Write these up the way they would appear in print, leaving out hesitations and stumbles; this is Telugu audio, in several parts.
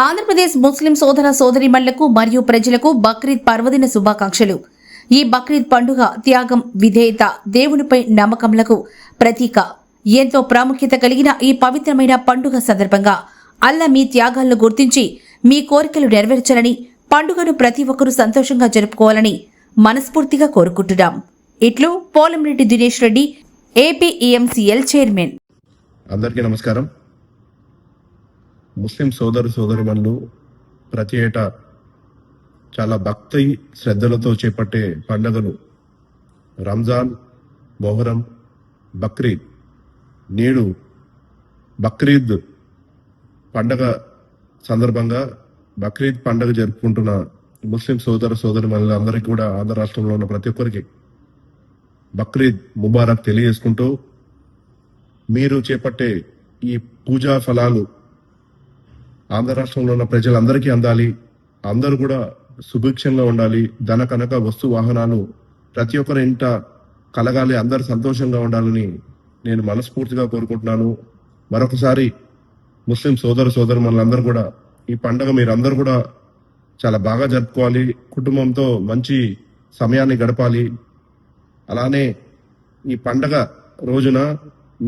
ఆంధ్రప్రదేశ్ ముస్లిం సోదర సోదరీమణులకు మరియు ప్రజలకు బక్రీద్ పర్వదిన శుభాకాంక్షలు. ఈ బక్రీద్ పండుగ త్యాగం, విధేయత, దేవునిపై నమ్మకములకు ప్రతీక. ఎంతో ప్రాముఖ్యత కలిగిన ఈ పవిత్రమైన పండుగ సందర్భంగా అల్లా మీ త్యాగాలను గుర్తించి మీ కోరికలు నెరవేర్చాలని, పండుగను ప్రతి ఒక్కరూ సంతోషంగా జరుపుకోవాలని మనస్ఫూర్తిగా కోరుకుంటున్నాం. ఇట్లు పోలంరెడ్డి దినేష్ రెడ్డి, ఏపీఈఎంసీఎల్ చైర్మన్. అందరికీ నమస్కారం. ముస్లిం సోదరుమణులు ప్రతి ఏటా చాలా భక్తి శ్రద్ధలతో చేపట్టే పండుగలు రంజాన్, మొహరం, బక్రీద్. నేడు బక్రీద్ పండగ సందర్భంగా బక్రీద్ పండుగ జరుపుకుంటున్న ముస్లిం సోదరుమణులందరికీ కూడా ఆంధ్ర రాష్ట్రంలో ఉన్న ప్రతి ఒక్కరికి బక్రీద్ ముబారక్ తెలియజేసుకుంటూ, మీరు చేపట్టే ఈ పూజా ఫలాలు ఆంధ్ర రాష్ట్రంలో ఉన్న ప్రజలందరికీ అందాలి. అందరూ కూడా సుభిక్షంగా ఉండాలి. ధన కనక వస్తు వాహనాలు ప్రతి ఒక్కరి ఇంట కలగాలి. అందరు సంతోషంగా ఉండాలని నేను మనస్ఫూర్తిగా కోరుకుంటున్నాను. మరొకసారి ముస్లిం సోదరుమణులందరూ కూడా ఈ పండుగ మీరందరూ కూడా చాలా బాగా జరుపుకోవాలి. కుటుంబంతో మంచి సమయాన్ని గడపాలి. అలానే ఈ పండగ రోజున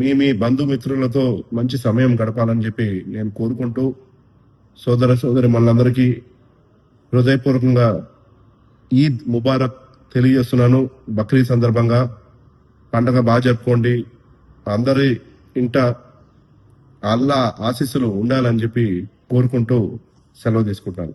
మీ బంధుమిత్రులతో మంచి సమయం గడపాలని చెప్పి నేను కోరుకుంటూ, సోదరుమణులందరికీ హృదయపూర్వకంగా ఈద్ ముబారక్ తెలియజేస్తున్నాను. బక్రీద్ సందర్భంగా పండగ బాగా జరుపుకోండి. అందరి ఇంట అల్లా ఆశీస్సులు ఉండాలని చెప్పి కోరుకుంటూ సెలవు తీసుకుంటాను.